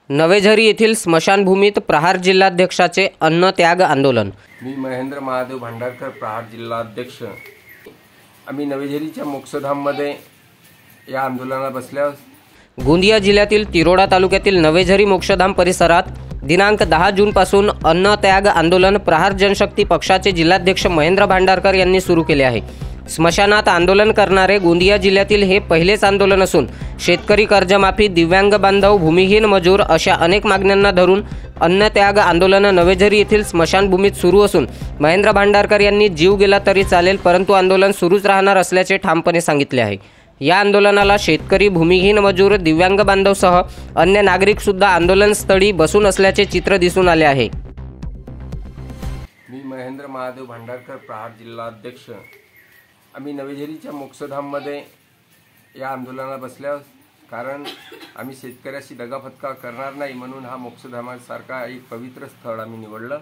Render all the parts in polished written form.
नवेझरी येथील स्मशानभूमीत प्रहार जिल्हाध्यक्षाचे अन्नत्याग आंदोलन। मी महेंद्र महादेव भांडारकर, प्रहार जिल्हाध्यक्ष। आम्ही नवेझरीच्या मोक्षधाममध्ये या आंदोलनाला बसल्यावर गोंदिया जिल्ह्यातील तिरोडा तालुक्यातील नवेझरी मोक्षधाम परिसरात दिनांक 10 जूनपासून अन्नत्याग आंदोलन प्रहार जनशक्ती पक्षाचे जिल्हाध्यक्ष महेंद्र भांडारकर यांनी सुरू केले आहे। स्मशानात आंदोलन करणारे गोंदिया जिल्ह्यातील हे पहिलेच आंदोलन असून शेतकरी कर्जमाफी, दिव्यांग बांधव, भूमिहीन मजूर अशा अनेक मागण्यांना धरून अन्नत्याग आंदोलन नवेझरी येथील स्मशानभूमीत सुरू असून महेंद्र भांडारकर यांनी जीव गेला तरी चालेल परंतु आंदोलन सुरूच राहणार असल्याचे ठामपणे सांगितले आहे। या आंदोलनाला शेतकरी, भूमिहीन मजूर, दिव्यांग बांधवसह अन्य नागरिक सुद्धा आंदोलनस्थळी बसून असल्याचे चित्र दिसून आले आहे। मी महेंद्र महादेव भांडारकर, प्रहार जिल्हाध्यक्ष। आम्ही नवेझरीच्या मोक्षधाममध्ये या आंदोलनाला बसल्यावर कारण आम्ही शेतकऱ्याशी दगाफटका करणार नाही म्हणून हा मोक्षधामासारखा एक पवित्र स्थळ आम्ही निवडलं।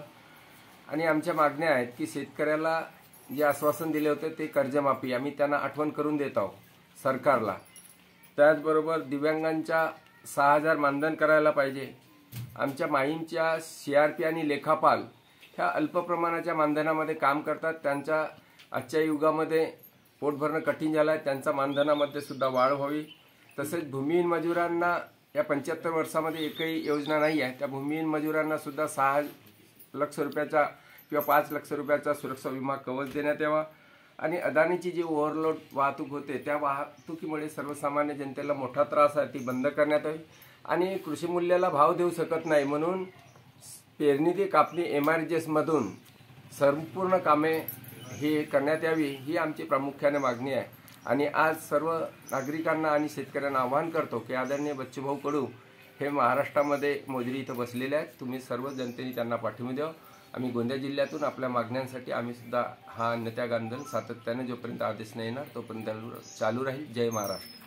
आणि आमच्या मागण्या आहेत की शेतकऱ्याला जे आश्वासन दिले होते ते कर्जमाफी आम्ही त्यांना आठवण करून देत आहोत सरकारला। त्याचबरोबर दिव्यांगांच्या 6000 मानधन करायला पाहिजे। आमच्या माहीमच्या CRP आणि लेखापाल ह्या अल्प प्रमाणाच्या मानधनामध्ये काम करतात। त्यांच्या आजच्या युगामध्ये पोट भरणं कठीण झालं आहे, त्यांच्या मानधनामध्ये सुद्धा वाढ व्हावी। तसेच भूमिहीन मजुरांना या 75 वर्षामध्ये एकही योजना नाही आहे, त्या भूमिहीन मजुरांना सुद्धा 6 लाख रुपयाचा किंवा 5 लाख रुपयाचा सुरक्षा विमा कवच देण्यात यावा। आणि अदानीची जी ओव्हरलोड वाहतूक होते त्या वाहतुकीमुळे सर्वसामान्य जनतेला मोठा त्रास आहे, ती बंद करण्यात यावी। आणि कृषी मूल्याला भाव देऊ शकत नाही म्हणून पेरणी ते कापणी MRGS मधून संपूर्ण कामे ही करण्यात यावी, ही आमची प्रामुख्याने मागणी आहे। आणि आज सर्व नागरिकांना आणि शेतकऱ्यांना आवाहन करतो की आदरणीय बच्चूभाऊ कडू हे महाराष्ट्रामध्ये मोजरी इथं बसलेले आहेत, तुम्ही सर्व जनतेने त्यांना पाठिंबा द्यावा। आम्ही गोंदिया जिल्ह्यातून आपल्या मागण्यांसाठी आम्ही सुद्धा हा अन्नत्याग आंदोलन सातत्याने जोपर्यंत आदेश नाही येणार तोपर्यंत चालू राहील। जय महाराष्ट्र।